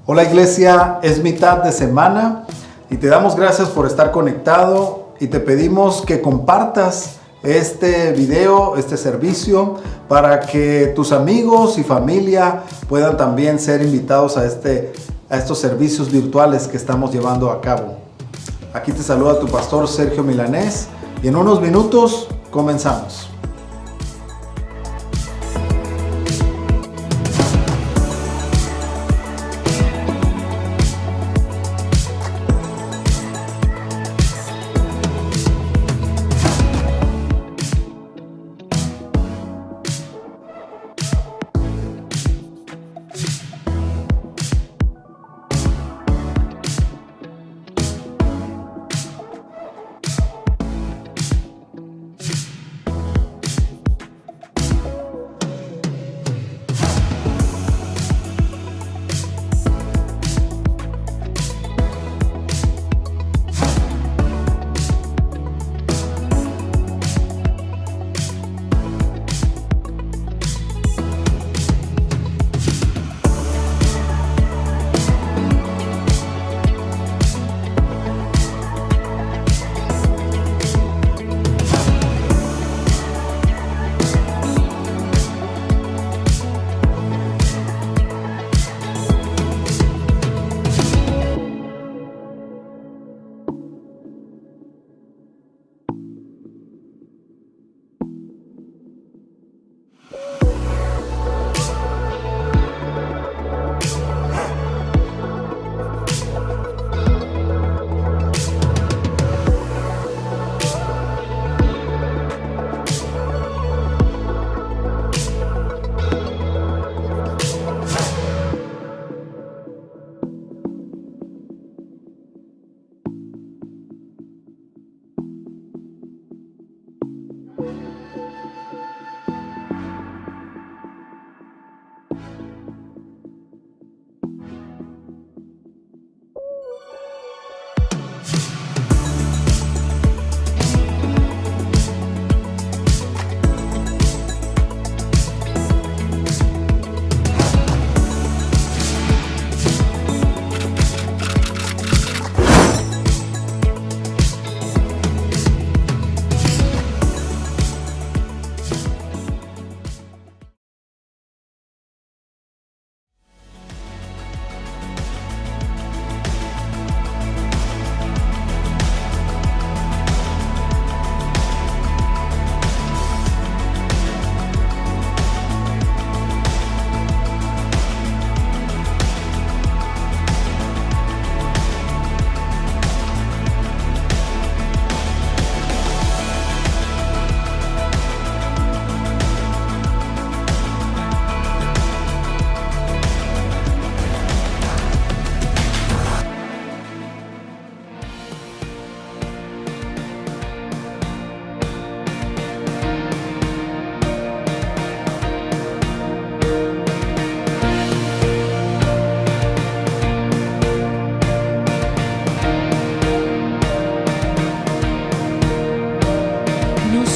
Hola iglesia, es mitad de semana y te damos gracias por estar conectado y te pedimos que compartas este video, este servicio, para que tus amigos y familia puedan también ser invitados a estos servicios virtuales que estamos llevando a cabo. Aquí te saluda tu pastor Sergio Milanés y en unos minutos comenzamos.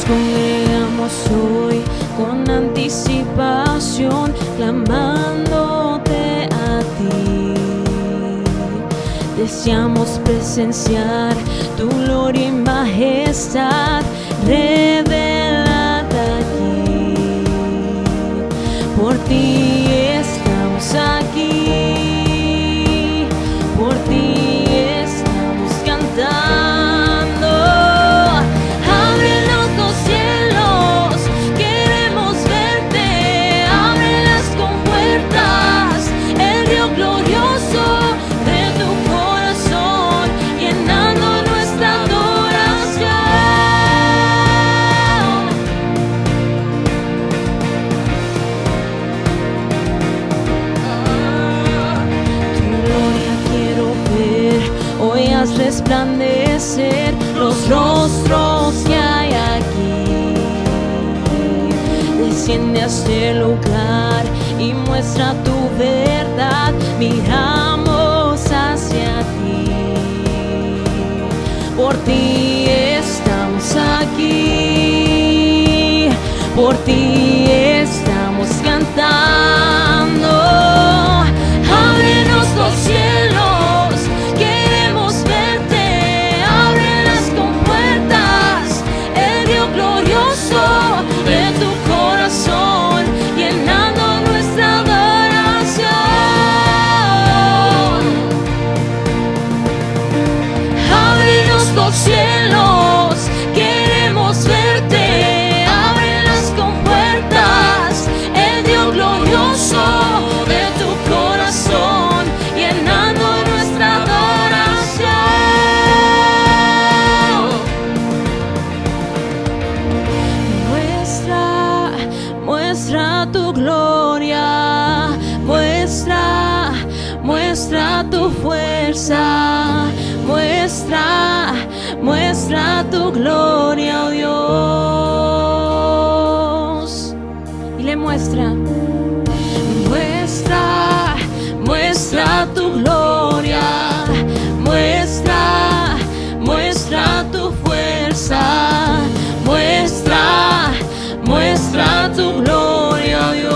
Congregamos hoy con anticipación, clamándote a ti. Deseamos presenciar tu gloria y majestad revelada aquí. Por ti estamos aquí, por ti estamos cantando. Resplandecer los rostros que hay aquí. Desciende a este lugar y muestra tu verdad. Miramos hacia ti. Por ti estamos aquí. Por ti estamos cantando. Ábrenos los muestra tu gloria, muestra tu fuerza, muestra tu gloria, oh Dios. Y le muestra tu gloria, muestra tu fuerza, muestra tu gloria, oh Dios.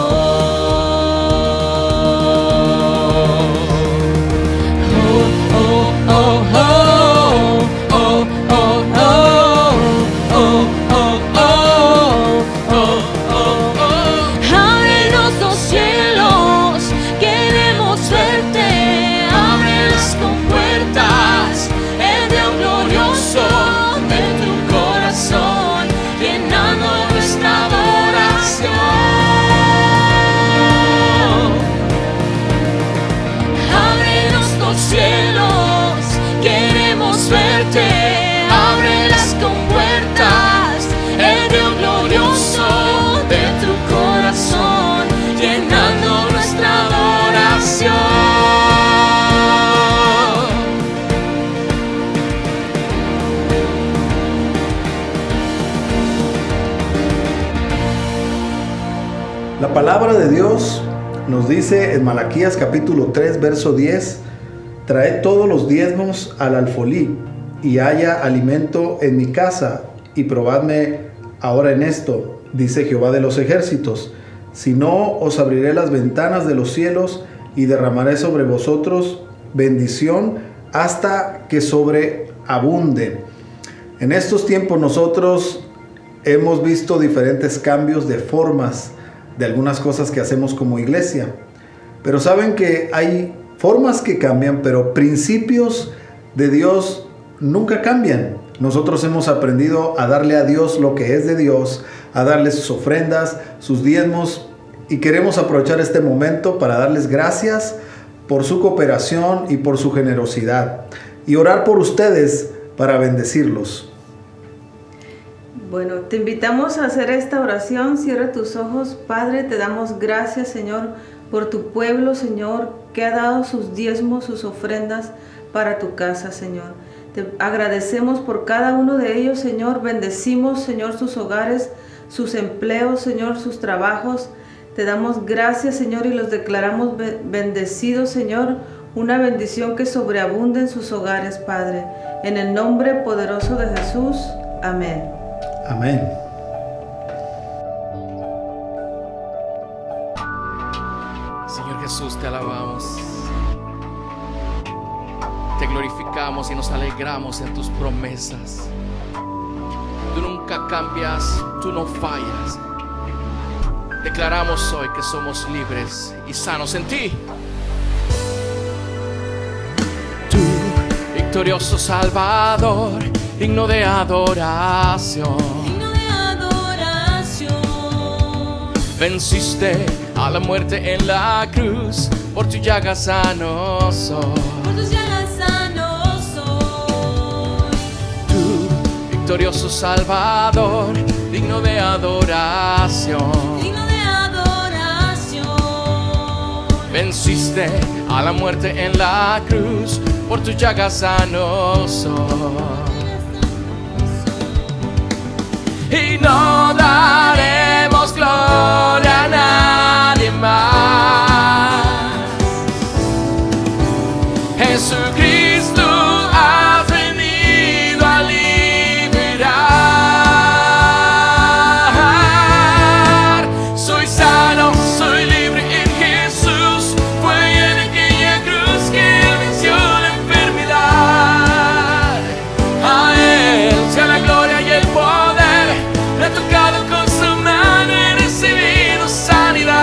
Ábrenos los cielos, queremos verte, ábrelas con puertas, el Dios glorioso de tu corazón, llenando nuestra adoración. Ábrenos los cielos, queremos verte, ábrelas con puertas, el Dios glorioso de tu corazón, llenando nuestra adoración. La palabra de Dios nos dice en Malaquías capítulo 3, verso 10: traed todos los diezmos al alfolí, y haya alimento en mi casa, y probadme ahora en esto, dice Jehová de los ejércitos. Si no, os abriré las ventanas de los cielos, y derramaré sobre vosotros bendición hasta que sobreabunde. En estos tiempos nosotros hemos visto diferentes cambios de formas de algunas cosas que hacemos como iglesia. Pero saben que hay formas que cambian, pero principios de Dios nunca cambian. Nosotros hemos aprendido a darle a Dios lo que es de Dios, a darle sus ofrendas, sus diezmos, y queremos aprovechar este momento para darles gracias por su cooperación y por su generosidad, y orar por ustedes para bendecirlos. Bueno, te invitamos a hacer esta oración. Cierra tus ojos. Padre, te damos gracias, Señor, por tu pueblo, Señor, que ha dado sus diezmos, sus ofrendas para tu casa, Señor. Te agradecemos por cada uno de ellos, Señor. Bendecimos, Señor, sus hogares, sus empleos, Señor, sus trabajos. Te damos gracias, Señor, y los declaramos bendecidos, Señor. Una bendición que sobreabunde en sus hogares, Padre. En el nombre poderoso de Jesús. Amén. Amén. Señor Jesús, te alabamos, te glorificamos y nos alegramos en tus promesas. Tú nunca cambias, tú no fallas. Declaramos hoy que somos libres y sanos en ti. Tú, victorioso Salvador, digno de adoración. Venciste a la muerte en la cruz, por tu llaga sano soy. Por tus llagas sano soy. Tú, victorioso Salvador, digno de adoración. Digno de adoración. Venciste a la muerte en la cruz, por tu llaga sano soy. Y no daremos gloria a nadie más. Jesucristo ha venido a liberar. Soy sano, soy libre en Jesús. Fue en aquella cruz que Él venció la enfermedad. A Él sea la gloria y el poder. Me ha tocado con su mano, he recibido sanidad.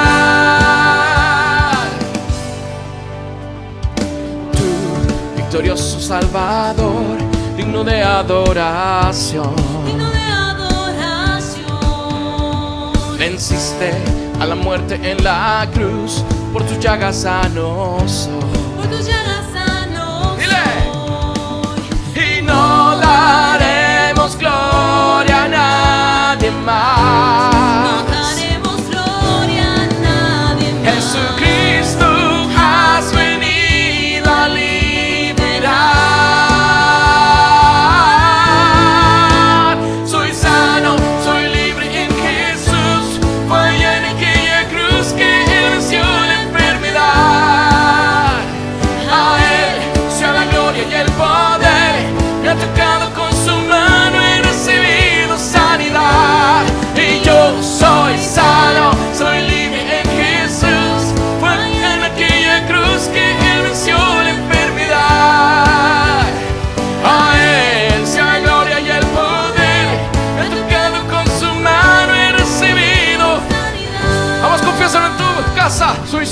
Tú, victorioso Salvador, digno de adoración. Digno de adoración. Venciste a la muerte en la cruz, por tus llagas sano soy. Por tus llagas sano Dile. soy. Y no daremos gloria a nadie más. No daremos gloria a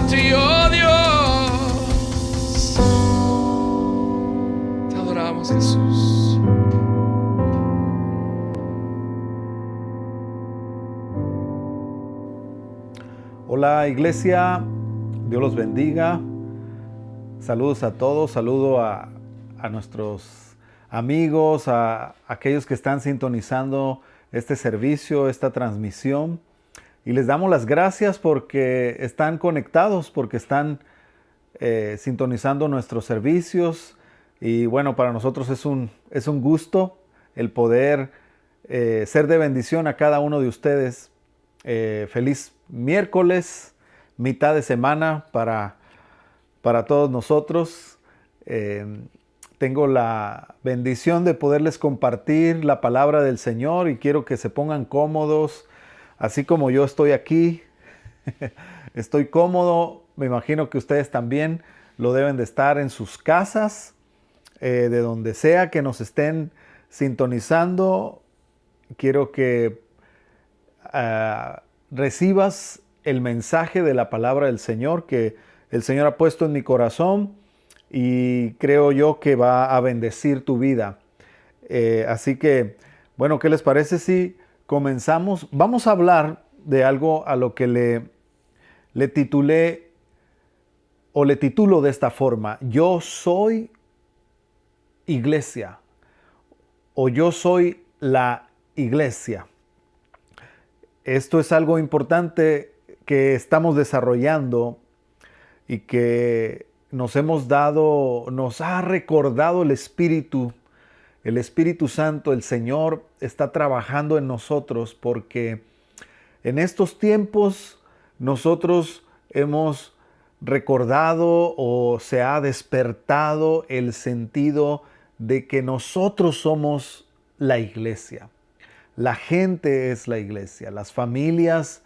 a ti, oh Dios. Te adoramos, Jesús. Hola iglesia, Dios los bendiga. Saludos a todos, saludo a nuestros amigos, a aquellos que están sintonizando este servicio, esta transmisión. Y les damos las gracias porque están conectados, porque están sintonizando nuestros servicios. Y bueno, para nosotros es un gusto el poder ser de bendición a cada uno de ustedes. Feliz miércoles, mitad de semana para todos nosotros. Tengo la bendición de poderles compartir la palabra del Señor y quiero que se pongan cómodos, así como yo estoy aquí. Estoy cómodo, me imagino que ustedes también lo deben de estar en sus casas, de donde sea que nos estén sintonizando. Quiero que recibas el mensaje de la palabra del Señor que el Señor ha puesto en mi corazón y creo yo que va a bendecir tu vida. Así que, bueno, ¿qué les parece si comenzamos? Vamos a hablar de algo a lo que le titulé o le titulo de esta forma: Yo soy iglesia, o yo soy la iglesia. Esto es algo importante que estamos desarrollando y que nos ha recordado el Espíritu Santo. El Señor está trabajando en nosotros porque en estos tiempos nosotros hemos recordado o se ha despertado el sentido de que nosotros somos la iglesia. La gente es la iglesia, las familias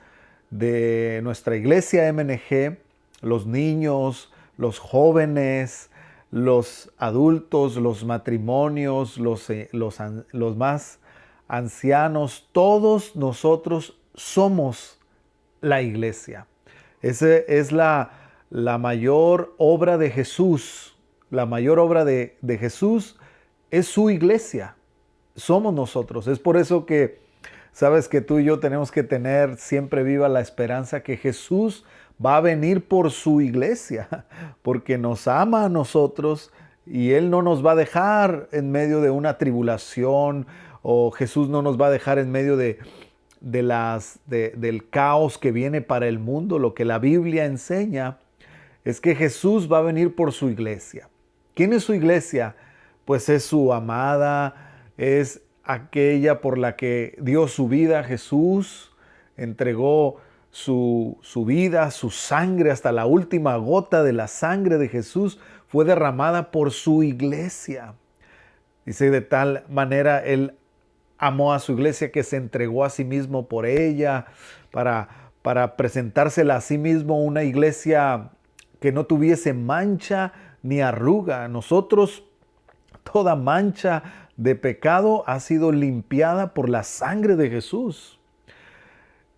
de nuestra iglesia MNG, los niños, los jóvenes, los adultos, los matrimonios, los más ancianos, todos nosotros somos la iglesia. Esa es la mayor obra de Jesús. La mayor obra de Jesús es su iglesia. Somos nosotros. Es por eso que sabes que tú y yo tenemos que tener siempre viva la esperanza que Jesús va a venir por su iglesia, porque nos ama a nosotros y Él no nos va a dejar en medio de una tribulación, o Jesús no nos va a dejar en medio del caos que viene para el mundo. Lo que la Biblia enseña es que Jesús va a venir por su iglesia. ¿Quién es su iglesia? Pues es su amada, es aquella por la que dio su vida. Jesús entregó su vida, su sangre, hasta la última gota de la sangre de Jesús fue derramada por su iglesia. Dice, de tal manera Él amó a su iglesia que se entregó a sí mismo por ella, para presentársela a sí mismo una iglesia que no tuviese mancha ni arruga. Nosotros, toda mancha de pecado ha sido limpiada por la sangre de Jesús.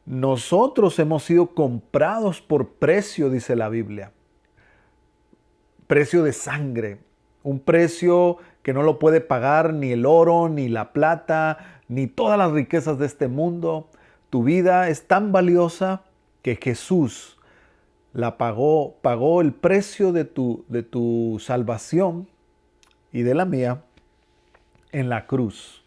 Nosotros hemos sido comprados por precio, dice la Biblia. Precio de sangre. Un precio que no lo puede pagar ni el oro, ni la plata, ni todas las riquezas de este mundo. Tu vida es tan valiosa que Jesús la pagó el precio de tu salvación y de la mía en la cruz.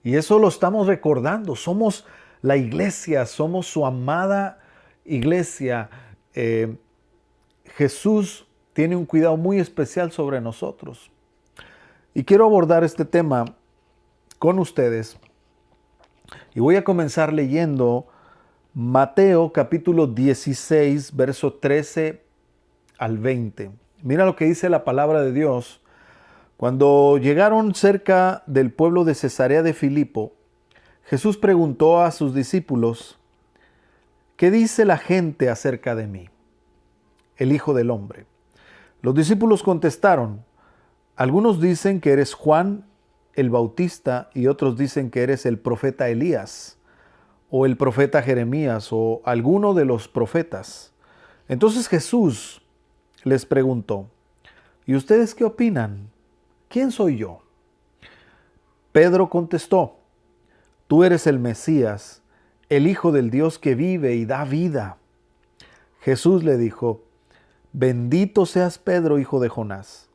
Y eso lo estamos recordando. Somos la iglesia, somos su amada iglesia. Jesús tiene un cuidado muy especial sobre nosotros. Y quiero abordar este tema con ustedes. Y voy a comenzar leyendo Mateo capítulo 16, verso 13 al 20. Mira lo que dice la palabra de Dios. Cuando llegaron cerca del pueblo de Cesarea de Filipo, Jesús preguntó a sus discípulos: ¿qué dice la gente acerca de mí, el Hijo del Hombre? Los discípulos contestaron: algunos dicen que eres Juan el Bautista y otros dicen que eres el profeta Elías o el profeta Jeremías o alguno de los profetas. Entonces Jesús les preguntó, ¿y ustedes qué opinan? ¿Quién soy yo? Pedro contestó, tú eres el Mesías, el Hijo del Dios que vive y da vida. Jesús le dijo, bendito seas Pedro, hijo de Jonás,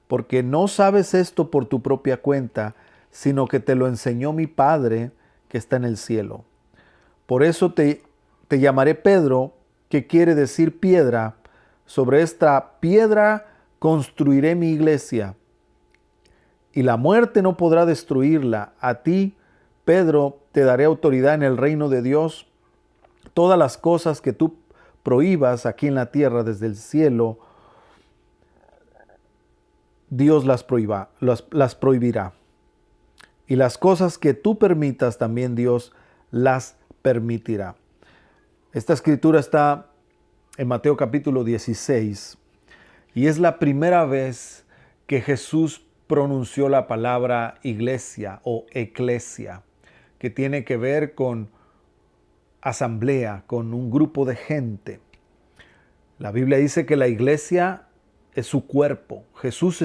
porque no sabes esto por tu propia cuenta, sino que te lo enseñó mi Padre que está en el cielo. Por eso te llamaré Pedro, que quiere decir piedra. Sobre esta piedra construiré mi iglesia, y la muerte no podrá destruirla. A ti, Pedro, te daré autoridad en el reino de Dios. Todas las cosas que tú prohíbas aquí en la tierra desde el cielo, Dios las prohibirá. Y las cosas que tú permitas también Dios las permitirá. Esta escritura está en Mateo capítulo 16 y es la primera vez que Jesús pronunció la palabra iglesia o eclesia, que tiene que ver con asamblea, con un grupo de gente. La Biblia dice que la iglesia es su cuerpo. Jesús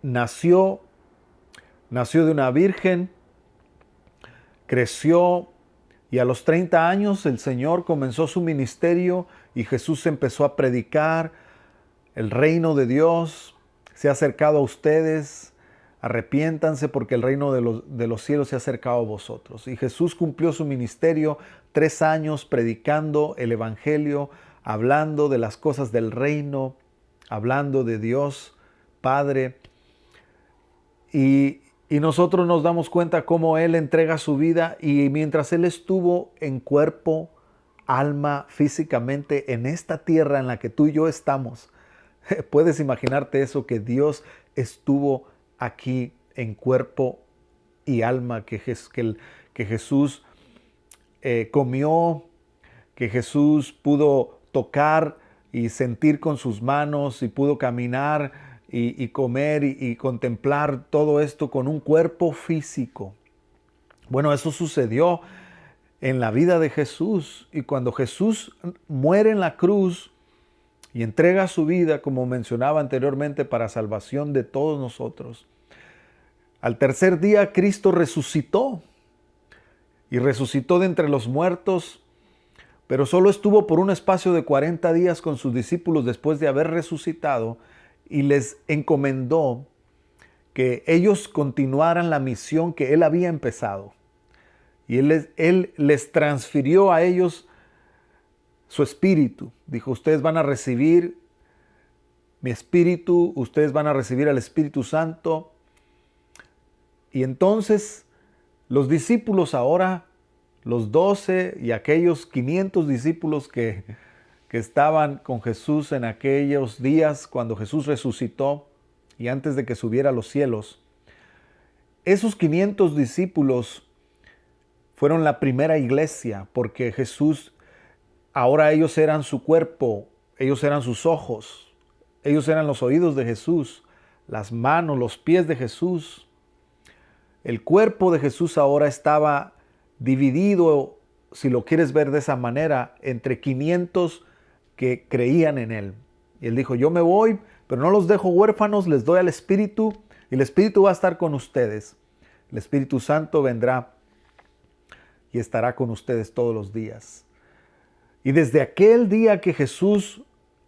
nació de una virgen, creció y a los 30 años el Señor comenzó su ministerio y Jesús empezó a predicar el reino de Dios. Se ha acercado a ustedes, arrepiéntanse porque el reino de los cielos se ha acercado a vosotros. Y Jesús cumplió su ministerio 3 años predicando el evangelio, hablando de las cosas del reino, hablando de Dios Padre. Y nosotros nos damos cuenta cómo Él entrega su vida y mientras Él estuvo en cuerpo, alma, físicamente en esta tierra en la que tú y yo estamos, puedes imaginarte eso, que Dios estuvo aquí en cuerpo y alma, que Jesús comió, que Jesús pudo tocar y sentir con sus manos y pudo caminar y comer y contemplar todo esto con un cuerpo físico. Bueno, eso sucedió en la vida de Jesús y cuando Jesús muere en la cruz y entrega su vida, como mencionaba anteriormente, para salvación de todos nosotros, al tercer día Cristo resucitó y resucitó de entre los muertos, pero solo estuvo por un espacio de 40 días con sus discípulos después de haber resucitado y les encomendó que ellos continuaran la misión que Él había empezado. Y Él les transfirió a ellos su espíritu. Dijo, ustedes van a recibir mi espíritu, ustedes van a recibir al Espíritu Santo. Y entonces los discípulos ahora, los 12 y aquellos 500 discípulos que estaban con Jesús en aquellos días cuando Jesús resucitó y antes de que subiera a los cielos, esos 500 discípulos fueron la primera iglesia porque Jesús, ahora ellos eran su cuerpo, ellos eran sus ojos, ellos eran los oídos de Jesús, las manos, los pies de Jesús. El cuerpo de Jesús ahora estaba dividido, si lo quieres ver de esa manera, entre 500 que creían en Él. Y Él dijo, yo me voy, pero no los dejo huérfanos, les doy al Espíritu y el Espíritu va a estar con ustedes. El Espíritu Santo vendrá y estará con ustedes todos los días. Y desde aquel día que Jesús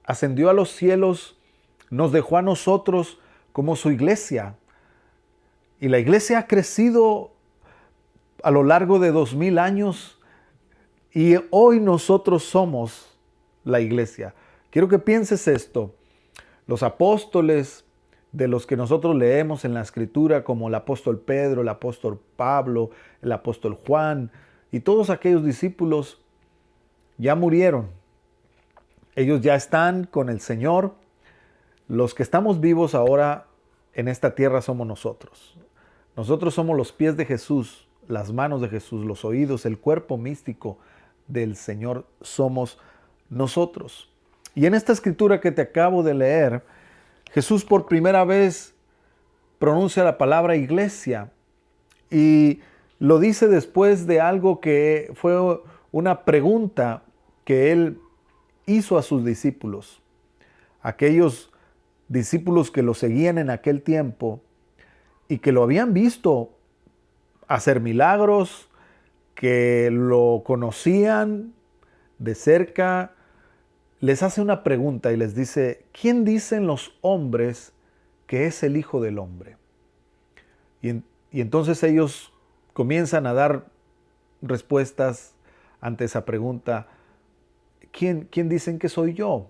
ascendió a los cielos, nos dejó a nosotros como su iglesia. Y la iglesia ha crecido a lo largo de 2000 años y hoy nosotros somos la iglesia. Quiero que pienses esto. Los apóstoles de los que nosotros leemos en la Escritura, como el apóstol Pedro, el apóstol Pablo, el apóstol Juan y todos aquellos discípulos ya murieron. Ellos ya están con el Señor. Los que estamos vivos ahora en esta tierra somos nosotros. Nosotros somos los pies de Jesús, las manos de Jesús, los oídos, el cuerpo místico del Señor somos nosotros. Y en esta escritura que te acabo de leer, Jesús por primera vez pronuncia la palabra iglesia y lo dice después de algo que fue una pregunta que Él hizo a sus discípulos, aquellos discípulos que lo seguían en aquel tiempo y que lo habían visto hacer milagros, que lo conocían de cerca, les hace una pregunta y les dice: ¿quién dicen los hombres que es el Hijo del Hombre? Y entonces ellos comienzan a dar respuestas ante esa pregunta. ¿Quién dicen que soy yo?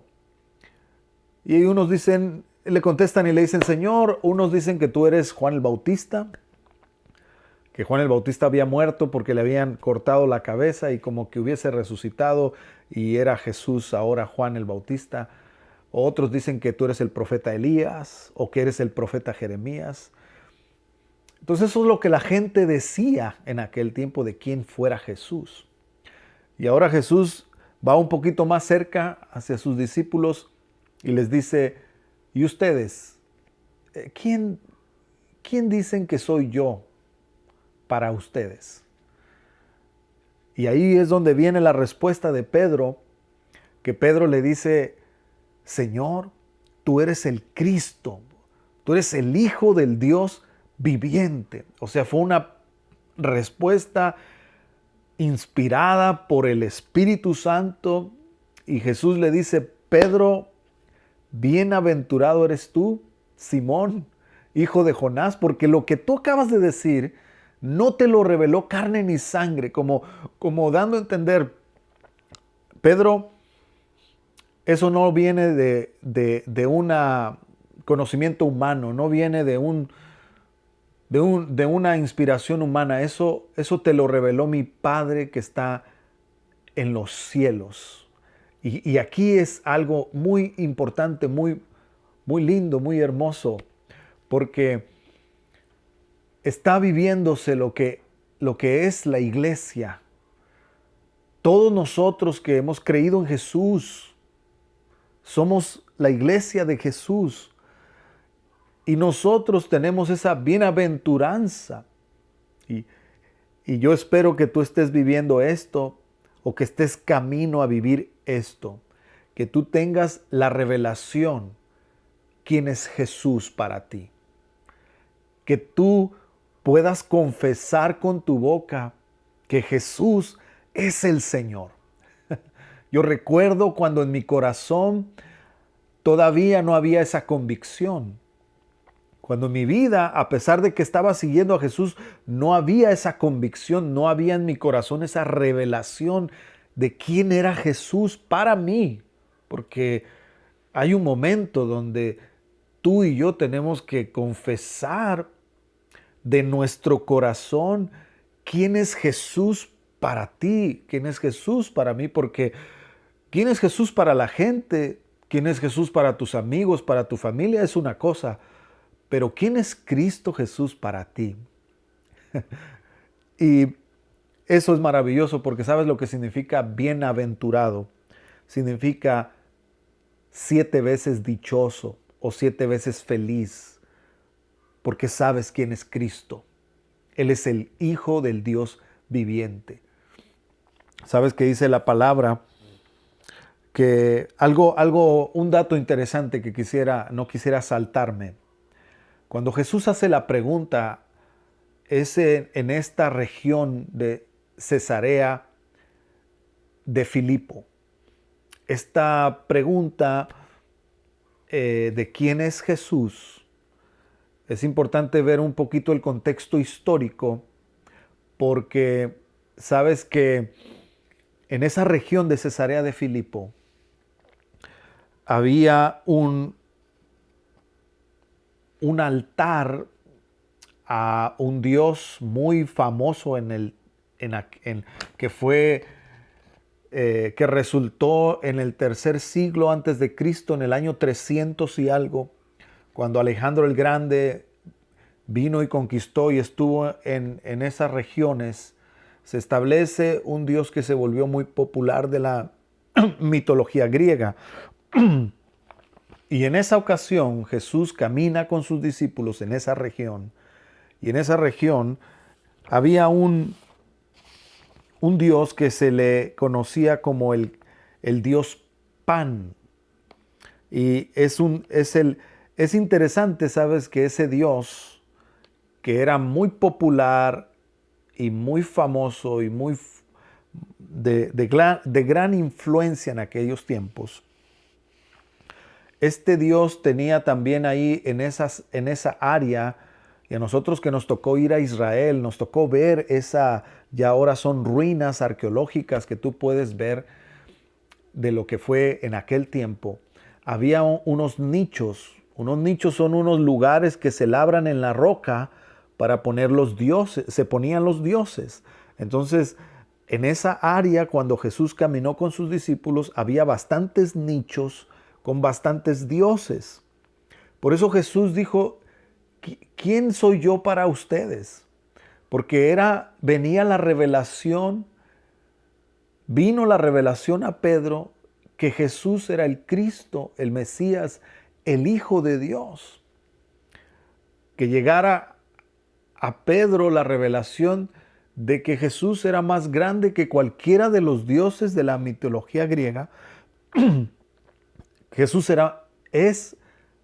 Y unos dicen, le contestan y le dicen: Señor, unos dicen que tú eres Juan el Bautista, que Juan el Bautista había muerto porque le habían cortado la cabeza y como que hubiese resucitado y era Jesús ahora Juan el Bautista. Otros dicen que tú eres el profeta Elías o que eres el profeta Jeremías. Entonces eso es lo que la gente decía en aquel tiempo de quién fuera Jesús. Y ahora Jesús va un poquito más cerca hacia sus discípulos y les dice: ¿y ustedes? ¿Quién dicen que soy yo para ustedes? Y ahí es donde viene la respuesta de Pedro, que Pedro le dice: Señor, tú eres el Cristo, tú eres el Hijo del Dios viviente. O sea, fue una respuesta inspirada por el Espíritu Santo. Y Jesús le dice: Pedro, bienaventurado eres tú, Simón, hijo de Jonás, porque lo que tú acabas de decir no te lo reveló carne ni sangre, como dando a entender, Pedro, eso no viene de un conocimiento humano, no viene de una inspiración humana. Eso te lo reveló mi Padre que está en los cielos. Y aquí es algo muy importante, muy, muy lindo, muy hermoso, porque está viviéndose lo que es la iglesia. Todos nosotros que hemos creído en Jesús, somos la iglesia de Jesús. Y nosotros tenemos esa bienaventuranza. Y yo espero que tú estés viviendo esto o que estés camino a vivir esto. Que tú tengas la revelación quién es Jesús para ti. Que tú puedas confesar con tu boca que Jesús es el Señor. Yo recuerdo cuando en mi corazón todavía no había esa convicción. Cuando en mi vida, a pesar de que estaba siguiendo a Jesús, no había esa convicción, no había en mi corazón esa revelación de quién era Jesús para mí. Porque hay un momento donde tú y yo tenemos que confesar de nuestro corazón quién es Jesús para ti, quién es Jesús para mí, porque quién es Jesús para la gente, quién es Jesús para tus amigos, para tu familia es una cosa, pero quién es Cristo Jesús para ti. Y eso es maravilloso porque sabes lo que significa bienaventurado. Significa 7 veces dichoso o 7 veces feliz, porque sabes quién es Cristo. Él es el Hijo del Dios viviente. Sabes que dice la palabra que un dato interesante que no quisiera saltarme. Cuando Jesús hace la pregunta, es en esta región de Cesarea de Filipo. Esta pregunta de quién es Jesús, es importante ver un poquito el contexto histórico, porque sabes que en esa región de Cesarea de Filipo había un altar a un dios muy famoso que resultó en el 3er siglo antes de Cristo, en el año 300 y algo, cuando Alejandro el Grande vino y conquistó y estuvo en esas regiones. Se establece un dios que se volvió muy popular de la mitología griega. Y en esa ocasión Jesús camina con sus discípulos en esa región. Y en esa región había un dios que se le conocía como el dios pan. Y es interesante, ¿sabes? Que ese Dios, que era muy popular y muy famoso y muy de gran influencia en aquellos tiempos, este Dios tenía también ahí en esa área, y a nosotros que nos tocó ir a Israel, nos tocó ver ya ahora son ruinas arqueológicas que tú puedes ver de lo que fue en aquel tiempo. Había unos nichos. Unos nichos son unos lugares que se labran en la roca para poner los dioses, se ponían los dioses. Entonces, en esa área, cuando Jesús caminó con sus discípulos, había bastantes nichos con bastantes dioses. Por eso Jesús dijo, ¿quién soy yo para ustedes? Porque venía la revelación, vino la revelación a Pedro que Jesús era el Cristo, el Mesías, el Hijo de Dios. Que llegara a Pedro la revelación de que Jesús era más grande que cualquiera de los dioses de la mitología griega. Jesús es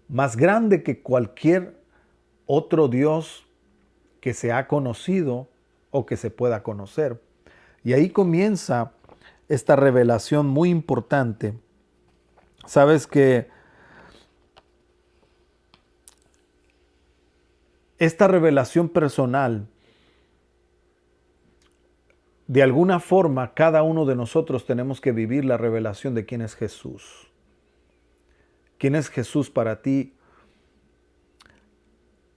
más grande que cualquier otro Dios que se ha conocido o que se pueda conocer. Y ahí comienza esta revelación muy importante. Sabes que esta revelación personal, de alguna forma, cada uno de nosotros tenemos que vivir la revelación de quién es Jesús. ¿Quién es Jesús para ti?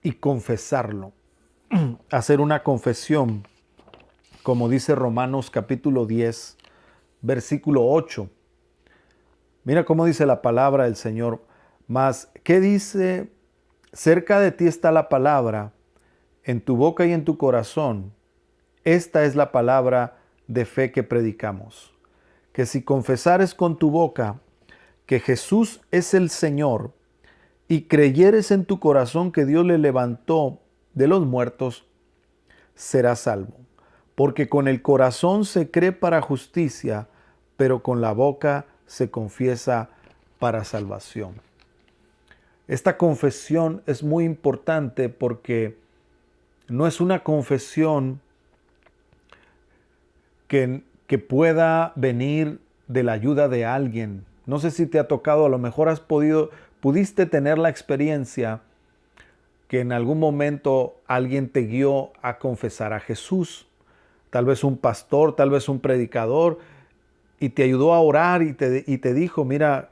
Y confesarlo. Hacer una confesión, como dice Romanos capítulo 10, versículo 8. Mira cómo dice la palabra del Señor. Mas, ¿qué dice? Cerca de ti está la palabra, en tu boca y en tu corazón. Esta es la palabra de fe que predicamos. Que si confesares con tu boca que Jesús es el Señor y creyeres en tu corazón que Dios le levantó de los muertos, serás salvo. Porque con el corazón se cree para justicia, pero con la boca se confiesa para salvación. Esta confesión es muy importante porque no es una confesión que pueda venir de la ayuda de alguien. No sé si te ha tocado, a lo mejor pudiste tener la experiencia que en algún momento alguien te guió a confesar a Jesús. Tal vez un pastor, tal vez un predicador, y te ayudó a orar y te dijo, mira,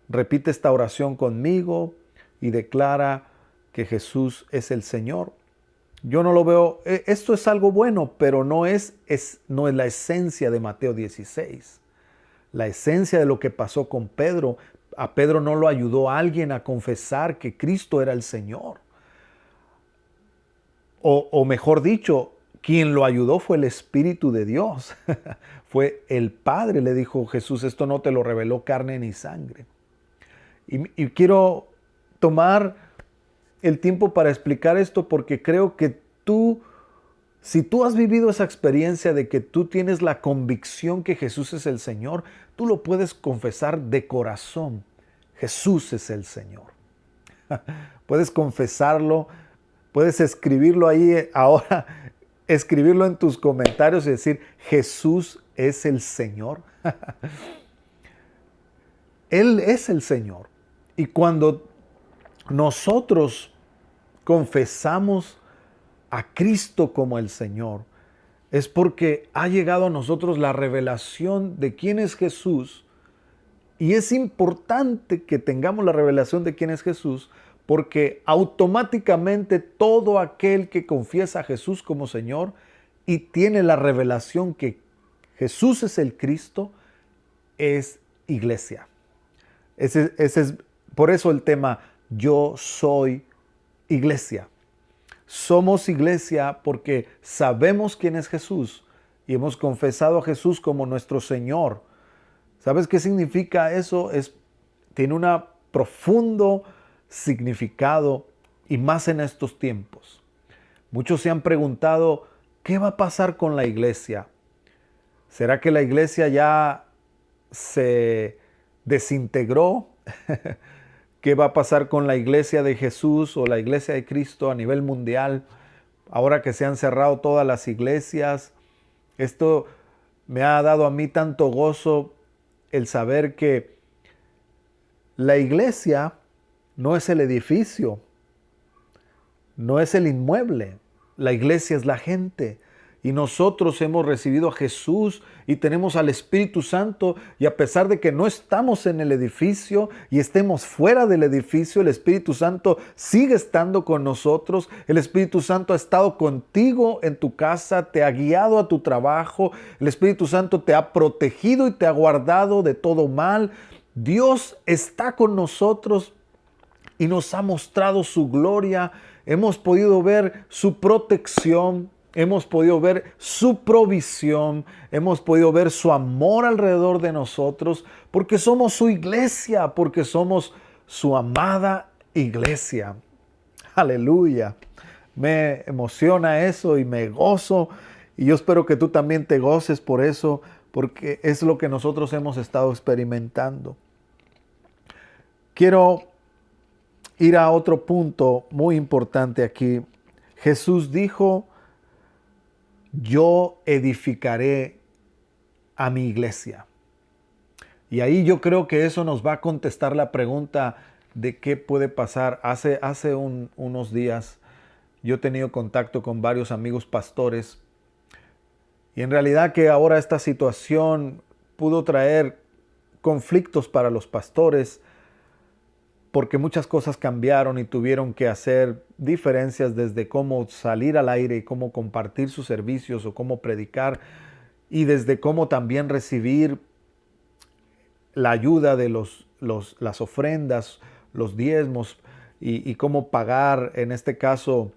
repite esta oración conmigo y declara que Jesús es el Señor. Yo no lo veo, esto es algo bueno, pero no es la esencia de Mateo 16. La esencia de lo que pasó con Pedro. A Pedro no lo ayudó a alguien a confesar que Cristo era el Señor. O mejor dicho, quien lo ayudó fue el Espíritu de Dios. Fue el Padre, le dijo Jesús, esto no te lo reveló carne ni sangre. Y quiero tomar el tiempo para explicar esto porque creo que si tú has vivido esa experiencia de que tú tienes la convicción que Jesús es el Señor, tú lo puedes confesar de corazón. Jesús es el Señor. Puedes confesarlo, puedes escribirlo ahí ahora, escribirlo en tus comentarios y decir, Jesús es el Señor. Él es el Señor. Y cuando nosotros confesamos a Cristo como el Señor, es porque ha llegado a nosotros la revelación de quién es Jesús. Y es importante que tengamos la revelación de quién es Jesús, porque automáticamente todo aquel que confiesa a Jesús como Señor y tiene la revelación que Jesús es el Cristo, es iglesia. Ese es por eso el tema, yo soy iglesia. Somos iglesia porque sabemos quién es Jesús y hemos confesado a Jesús como nuestro Señor. ¿Sabes qué significa eso? Tiene un profundo significado y más en estos tiempos. Muchos se han preguntado, ¿qué va a pasar con la iglesia? ¿Será que la iglesia ya se desintegró. ¿Qué va a pasar con la iglesia de Jesús o la iglesia de Cristo a nivel mundial? Ahora que se han cerrado todas las iglesias, esto me ha dado a mí tanto gozo el saber que la iglesia no es el edificio, no es el inmueble. La iglesia es la gente. Y nosotros hemos recibido a Jesús y tenemos al Espíritu Santo. Y a pesar de que no estamos en el edificio y estemos fuera del edificio, el Espíritu Santo sigue estando con nosotros. El Espíritu Santo ha estado contigo en tu casa, te ha guiado a tu trabajo. El Espíritu Santo te ha protegido y te ha guardado de todo mal. Dios está con nosotros y nos ha mostrado su gloria. Hemos podido ver su protección. Hemos podido ver su provisión, hemos podido ver su amor alrededor de nosotros, porque somos su iglesia, porque somos su amada iglesia. Aleluya. Me emociona eso y me gozo, y yo espero que tú también te goces por eso, porque es lo que nosotros hemos estado experimentando. Quiero ir a otro punto muy importante aquí. Jesús dijo: yo edificaré a mi iglesia. Y ahí yo creo que eso nos va a contestar la pregunta de qué puede pasar. Hace unos días yo he tenido contacto con varios amigos pastores y en realidad que ahora esta situación pudo traer conflictos para los pastores porque muchas cosas cambiaron y tuvieron que hacer diferencias desde cómo salir al aire y cómo compartir sus servicios o cómo predicar, y desde cómo también recibir la ayuda de las ofrendas, los diezmos, y cómo pagar, en este caso,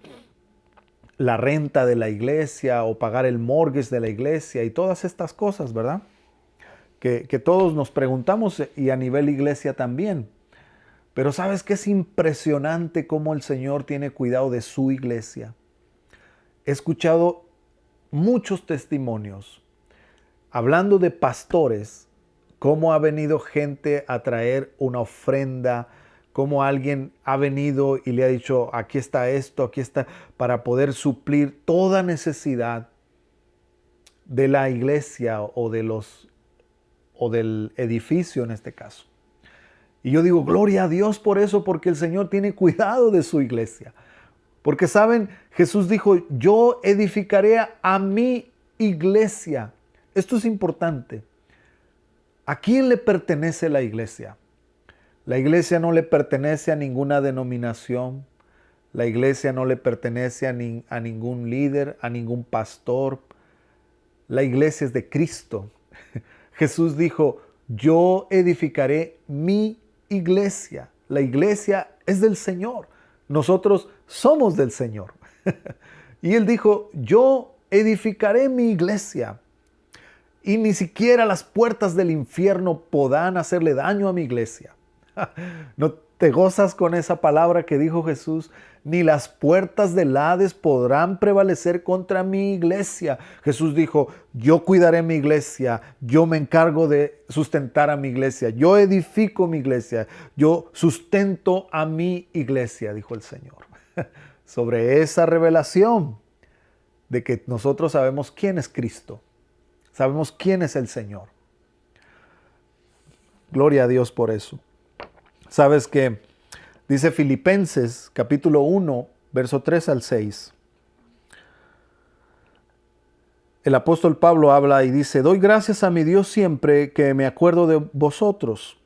la renta de la iglesia o pagar el mortgage de la iglesia y todas estas cosas, ¿verdad? Que todos nos preguntamos, y a nivel iglesia también. Pero ¿sabes qué? Es impresionante cómo el Señor tiene cuidado de su iglesia. He escuchado muchos testimonios hablando de pastores, cómo ha venido gente a traer una ofrenda, cómo alguien ha venido y le ha dicho: aquí está esto, aquí está, para poder suplir toda necesidad de la iglesia o del edificio en este caso. Y yo digo, gloria a Dios por eso, porque el Señor tiene cuidado de su iglesia. Porque saben, Jesús dijo: yo edificaré a mi iglesia. Esto es importante. ¿A quién le pertenece la iglesia? La iglesia no le pertenece a ninguna denominación. La iglesia no le pertenece a ningún líder, a ningún pastor. La iglesia es de Cristo. Jesús dijo: yo edificaré mi iglesia. La iglesia es del Señor. Nosotros somos del Señor. Y Él dijo: yo edificaré mi iglesia. Y ni siquiera las puertas del infierno podrán hacerle daño a mi iglesia. ¿No te gozas con esa palabra que dijo Jesús? Ni las puertas del Hades podrán prevalecer contra mi iglesia. Jesús dijo: yo cuidaré mi iglesia, yo me encargo de sustentar a mi iglesia, yo edifico mi iglesia, yo sustento a mi iglesia, dijo el Señor. Sobre esa revelación de que nosotros sabemos quién es Cristo, sabemos quién es el Señor. Gloria a Dios por eso. Sabes que dice Filipenses capítulo 1, verso 3 al 6. El apóstol Pablo habla y dice: doy gracias a mi Dios siempre que me acuerdo de vosotros,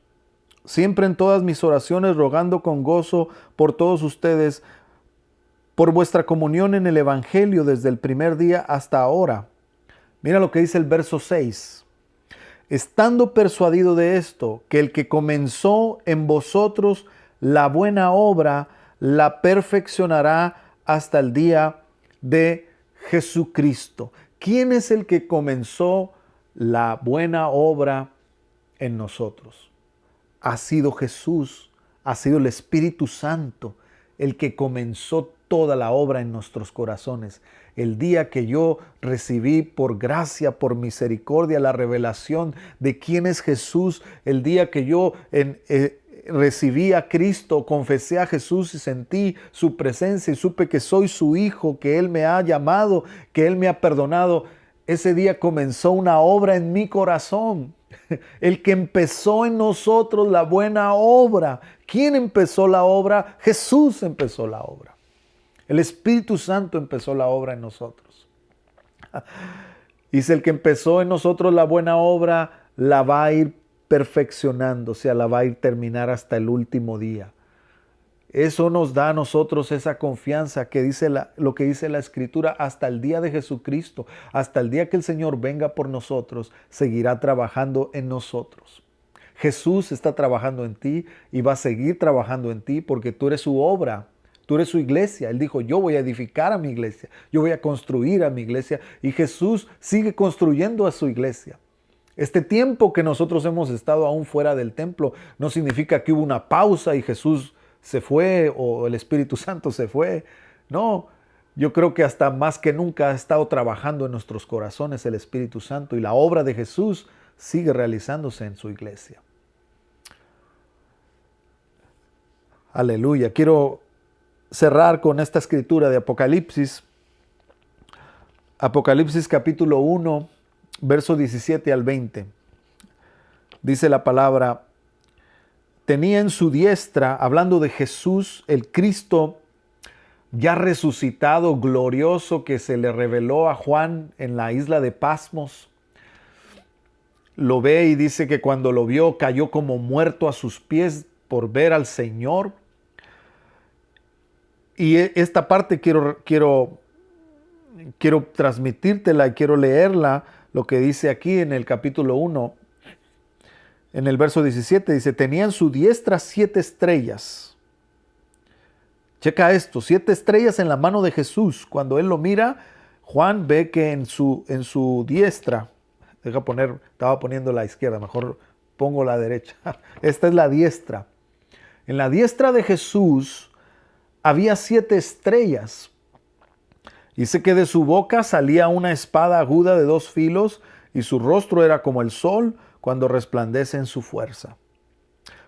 siempre en todas mis oraciones rogando con gozo por todos ustedes, por vuestra comunión en el Evangelio desde el primer día hasta ahora. Mira lo que dice el verso 6. Estando persuadido de esto, que el que comenzó en vosotros la buena obra, la perfeccionará hasta el día de Jesucristo. ¿Quién es el que comenzó la buena obra en nosotros? Ha sido Jesús, ha sido el Espíritu Santo el que comenzó toda la obra en nuestros corazones. el día que yo recibí por gracia, por misericordia, la revelación de quién es Jesús, el día que yo recibí a Cristo, confesé a Jesús y sentí su presencia y supe que soy su hijo, que Él me ha llamado, que Él me ha perdonado. Ese día comenzó una obra en mi corazón. El que empezó en nosotros la buena obra. ¿Quién empezó la obra? Jesús empezó la obra. El Espíritu Santo empezó la obra en nosotros. Dice, el que empezó en nosotros la buena obra la va a ir perfeccionando, o sea, la va a ir terminar hasta el último día. Eso nos da a nosotros esa confianza que dice lo que dice la Escritura, hasta el día de Jesucristo, hasta el día que el Señor venga por nosotros, seguirá trabajando en nosotros. Jesús está trabajando en ti y va a seguir trabajando en ti porque tú eres su obra, tú eres su iglesia. Él dijo, yo voy a edificar a mi iglesia, yo voy a construir a mi iglesia, y Jesús sigue construyendo a su iglesia. Este tiempo que nosotros hemos estado aún fuera del templo no significa que hubo una pausa y Jesús se fue o el Espíritu Santo se fue. No, yo creo que hasta más que nunca ha estado trabajando en nuestros corazones el Espíritu Santo, y la obra de Jesús sigue realizándose en su iglesia. Aleluya. Quiero cerrar con esta escritura de Apocalipsis. Apocalipsis capítulo 1, verso 17 al 20. Dice la palabra: tenía en su diestra, hablando de Jesús, el Cristo ya resucitado, glorioso, que se le reveló a Juan en la isla de Patmos. Lo ve y dice que cuando lo vio cayó como muerto a sus pies por ver al Señor. Y esta parte quiero transmitírtela y quiero leerla, lo que dice aquí en el capítulo 1. En el verso 17 dice, tenía en su diestra 7 estrellas. Checa esto, 7 estrellas en la mano de Jesús. Cuando él lo mira, Juan ve que en su diestra, estaba poniendo la izquierda, mejor pongo la derecha. Esta es la diestra. En la diestra de Jesús había 7 estrellas. Dice que de su boca salía una espada aguda de 2 filos y su rostro era como el sol cuando resplandece en su fuerza.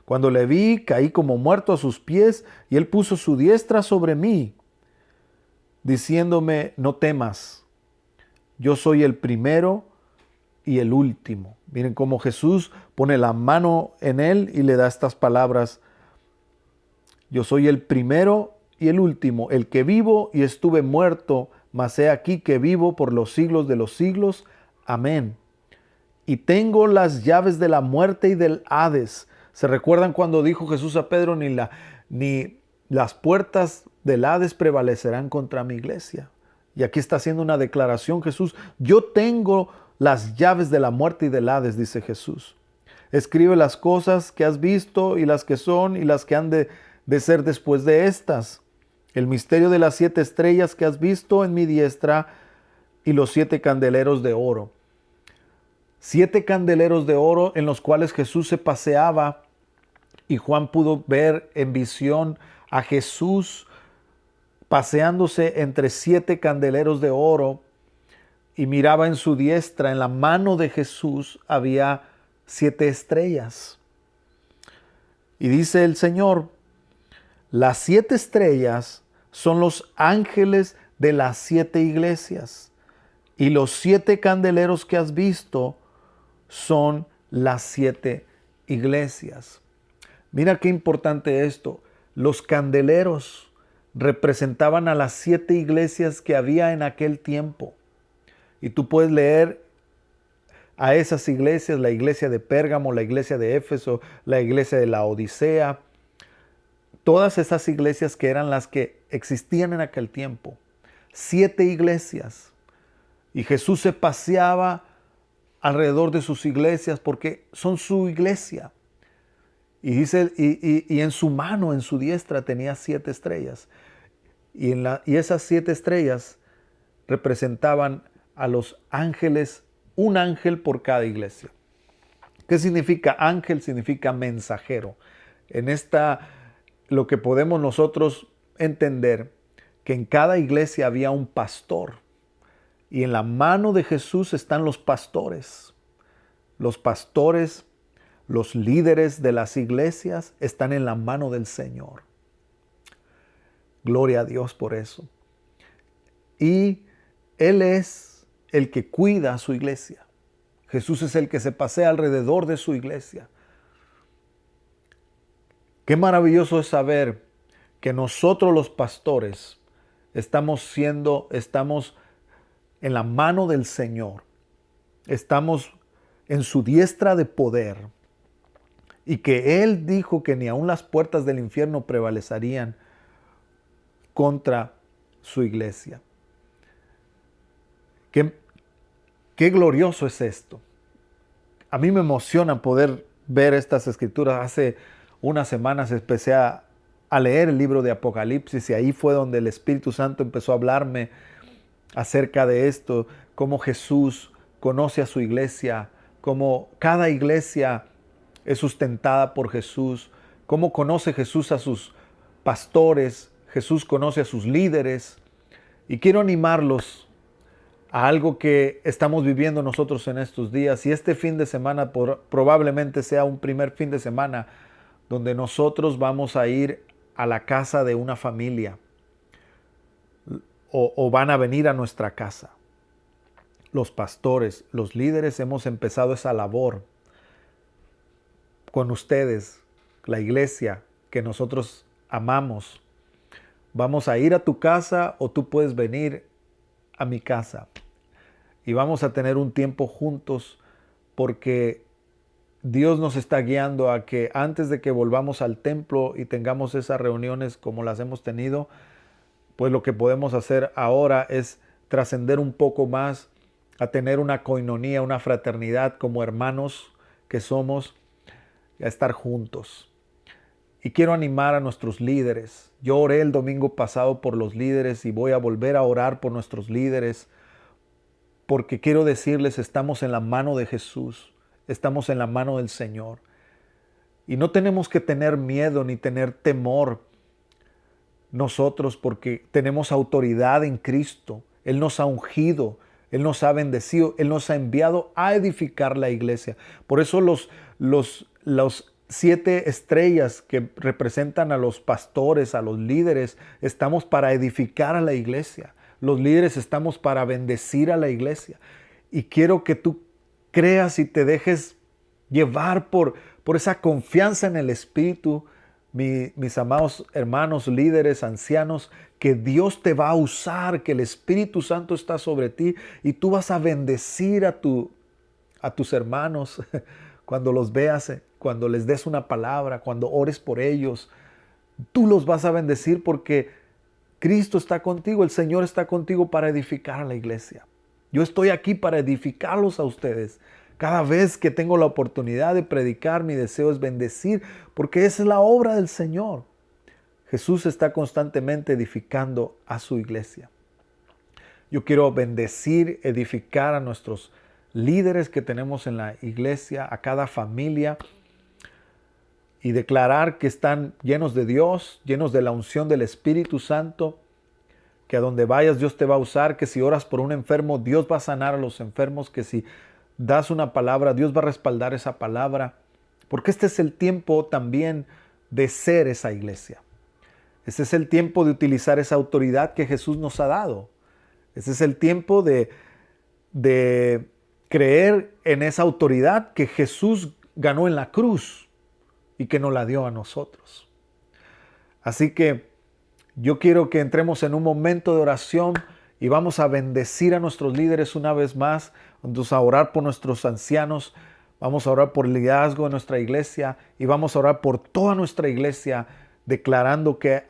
Cuando le vi, caí como muerto a sus pies, y él puso su diestra sobre mí, diciéndome, no temas, yo soy el primero y el último. Miren cómo Jesús pone la mano en él y le da estas palabras: yo soy el primero y el último, el que vivo y estuve muerto, mas he aquí que vivo por los siglos de los siglos. Amén. Y tengo las llaves de la muerte y del Hades. ¿Se recuerdan cuando dijo Jesús a Pedro, ni las puertas del Hades prevalecerán contra mi iglesia? Y aquí está haciendo una declaración Jesús. Yo tengo las llaves de la muerte y del Hades, dice Jesús. Escribe las cosas que has visto y las que son y las que han de ser después de estas. El misterio de las 7 estrellas que has visto en mi diestra y los 7 candeleros de oro. 7 candeleros de oro en los cuales Jesús se paseaba, y Juan pudo ver en visión a Jesús paseándose entre 7 candeleros de oro, y miraba en su diestra, en la mano de Jesús había 7 estrellas. Y dice el Señor, las 7 estrellas son los ángeles de las 7 iglesias, y los 7 candeleros que has visto son las 7 iglesias. Mira qué importante esto. Los candeleros representaban a las 7 iglesias que había en aquel tiempo. Y tú puedes leer a esas iglesias, la iglesia de Pérgamo, la iglesia de Éfeso, la iglesia de la Odisea. Todas esas iglesias que eran las que existían en aquel tiempo. 7 iglesias. Y Jesús se paseaba alrededor de sus iglesias porque son su iglesia. Y dice, y en su mano, en su diestra, tenía 7 estrellas. Y esas 7 estrellas representaban a los ángeles, un ángel por cada iglesia. ¿Qué significa ángel? Significa mensajero. En lo que podemos nosotros entender, que en cada iglesia había un pastor. Y en la mano de Jesús están los pastores. Los pastores, los líderes de las iglesias están en la mano del Señor. Gloria a Dios por eso. Y Él es el que cuida a su iglesia. Jesús es el que se pasea alrededor de su iglesia. Qué maravilloso es saber que nosotros los pastores estamos en la mano del Señor. Estamos en su diestra de poder. Y que Él dijo que ni aun las puertas del infierno prevalecerían contra su iglesia. Qué glorioso es esto. A mí me emociona poder ver estas escrituras. Hace unas semanas empecé a leer el libro de Apocalipsis y ahí fue donde el Espíritu Santo empezó a hablarme acerca de esto, cómo Jesús conoce a su iglesia, cómo cada iglesia es sustentada por Jesús, cómo conoce Jesús a sus pastores, Jesús conoce a sus líderes. Y quiero animarlos a algo que estamos viviendo nosotros en estos días. Y este fin de semana probablemente sea un primer fin de semana donde nosotros vamos a ir a la casa de una familia o van a venir a nuestra casa. Los pastores, los líderes hemos empezado esa labor con ustedes, la iglesia que nosotros amamos. Vamos a ir a tu casa o tú puedes venir a mi casa y vamos a tener un tiempo juntos porque Dios nos está guiando a que antes de que volvamos al templo y tengamos esas reuniones como las hemos tenido, pues lo que podemos hacer ahora es trascender un poco más a tener una coinonía, una fraternidad como hermanos que somos, a estar juntos. Y quiero animar a nuestros líderes. Yo oré el domingo pasado por los líderes y voy a volver a orar por nuestros líderes porque quiero decirles, estamos en la mano de Jesús, estamos en la mano del Señor. Y no tenemos que tener miedo ni tener temor nosotros porque tenemos autoridad en Cristo. Él nos ha ungido, Él nos ha bendecido, Él nos ha enviado a edificar la iglesia. Por eso los 7 estrellas que representan a los pastores, a los líderes, estamos para edificar a la iglesia. Los líderes estamos para bendecir a la iglesia. Y quiero que tú creas y te dejes llevar por esa confianza en el Espíritu, mis amados hermanos, líderes, ancianos, que Dios te va a usar, que el Espíritu Santo está sobre ti y tú vas a bendecir a tus hermanos cuando los veas, cuando les des una palabra, cuando ores por ellos. Tú los vas a bendecir porque Cristo está contigo, el Señor está contigo para edificar a la iglesia. Yo estoy aquí para edificarlos a ustedes. Cada vez que tengo la oportunidad de predicar, mi deseo es bendecir, porque esa es la obra del Señor. Jesús está constantemente edificando a su iglesia. Yo quiero bendecir, edificar a nuestros líderes que tenemos en la iglesia, a cada familia, y declarar que están llenos de Dios, llenos de la unción del Espíritu Santo, que a donde vayas Dios te va a usar, que si oras por un enfermo, Dios va a sanar a los enfermos, que si das una palabra, Dios va a respaldar esa palabra, porque este es el tiempo también de ser esa iglesia. Este es el tiempo de utilizar esa autoridad que Jesús nos ha dado. Este es el tiempo de creer en esa autoridad que Jesús ganó en la cruz y que nos la dio a nosotros. Así que yo quiero que entremos en un momento de oración y vamos a bendecir a nuestros líderes una vez más. Vamos a orar por nuestros ancianos, vamos a orar por el liderazgo de nuestra iglesia y vamos a orar por toda nuestra iglesia, declarando que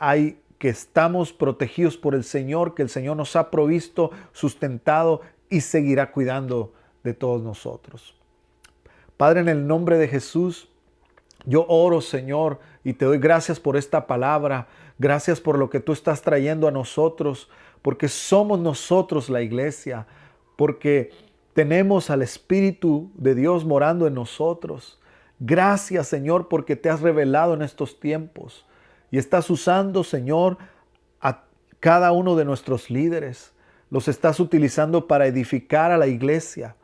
estamos protegidos por el Señor, que el Señor nos ha provisto, sustentado y seguirá cuidando de todos nosotros. Padre, en el nombre de Jesús, yo oro, Señor, y te doy gracias por esta palabra. Gracias por lo que tú estás trayendo a nosotros, porque somos nosotros la iglesia, porque tenemos al Espíritu de Dios morando en nosotros. Gracias, Señor, porque te has revelado en estos tiempos y estás usando, Señor, a cada uno de nuestros líderes. los estás utilizando para edificar a la iglesia.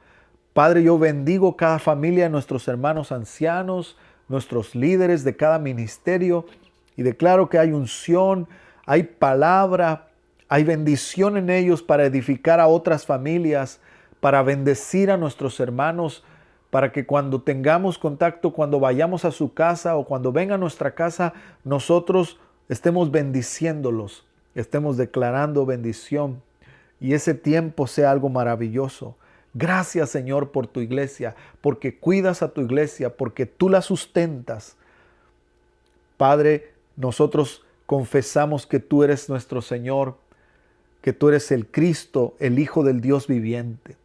Padre, yo bendigo cada familia, nuestros hermanos ancianos, nuestros líderes de cada ministerio, y declaro que hay unción, hay palabra, hay bendición en ellos para edificar a otras familias, para bendecir a nuestros hermanos, para que cuando tengamos contacto, cuando vayamos a su casa o cuando venga a nuestra casa, nosotros estemos bendiciéndolos, estemos declarando bendición, y ese tiempo sea algo maravilloso. Gracias, Señor, por tu iglesia, porque cuidas a tu iglesia, porque tú la sustentas. Padre, nosotros confesamos que tú eres nuestro Señor, que tú eres el Cristo, el Hijo del Dios viviente.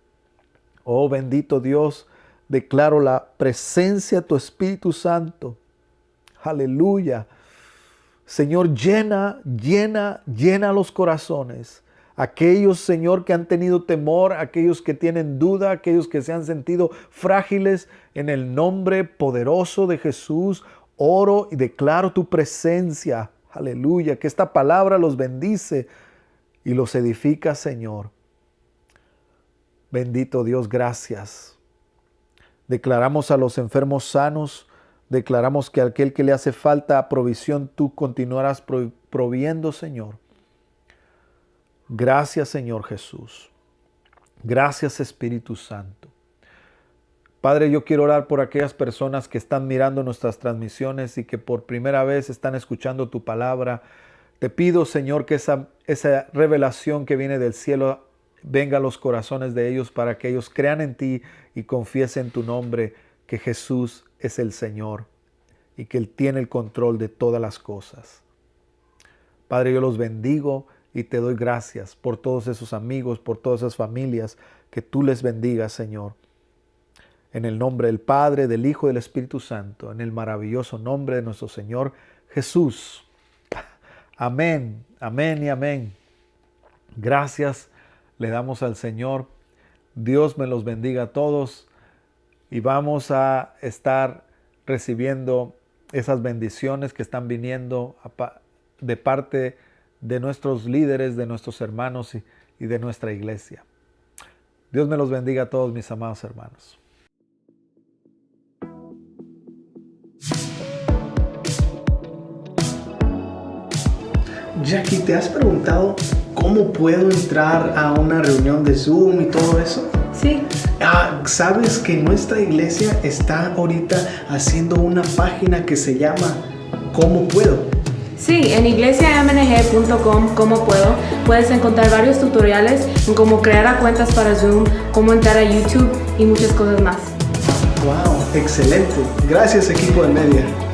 Oh, bendito Dios, declaro la presencia de tu Espíritu Santo. Aleluya. Señor, llena los corazones. Aquellos, Señor, que han tenido temor, aquellos que tienen duda, aquellos que se han sentido frágiles, en el nombre poderoso de Jesús, oro y declaro tu presencia. Aleluya, que esta palabra los bendice y los edifica, Señor. Bendito Dios, gracias. Declaramos a los enfermos sanos, declaramos que a aquel que le hace falta provisión, tú continuarás proviendo, Señor. Gracias, Señor Jesús. Gracias, Espíritu Santo. Padre, yo quiero orar por aquellas personas que están mirando nuestras transmisiones y que por primera vez están escuchando tu palabra. Te pido, Señor, que esa revelación que viene del cielo venga a los corazones de ellos para que ellos crean en ti y confiesen tu nombre, que Jesús es el Señor y que Él tiene el control de todas las cosas. Padre, yo los bendigo y te doy gracias por todos esos amigos, por todas esas familias, que tú les bendigas, Señor. En el nombre del Padre, del Hijo y del Espíritu Santo, en el maravilloso nombre de nuestro Señor Jesús. Amén, amén y amén. Gracias le damos al Señor. Dios me los bendiga a todos y vamos a estar recibiendo esas bendiciones que están viniendo de parte de nuestros líderes, de nuestros hermanos y de nuestra iglesia. Dios me los bendiga a todos, mis amados hermanos. Jackie, ¿te has preguntado cómo puedo entrar a una reunión de Zoom y todo eso? Sí. ¿Sabes que nuestra iglesia está ahorita haciendo una página que se llama ¿Cómo puedo? Sí, en iglesiamng.com, ¿cómo puedo? Puedes encontrar varios tutoriales en cómo crear cuentas para Zoom, cómo entrar a YouTube y muchas cosas más. ¡Wow! Excelente. Gracias, equipo de media.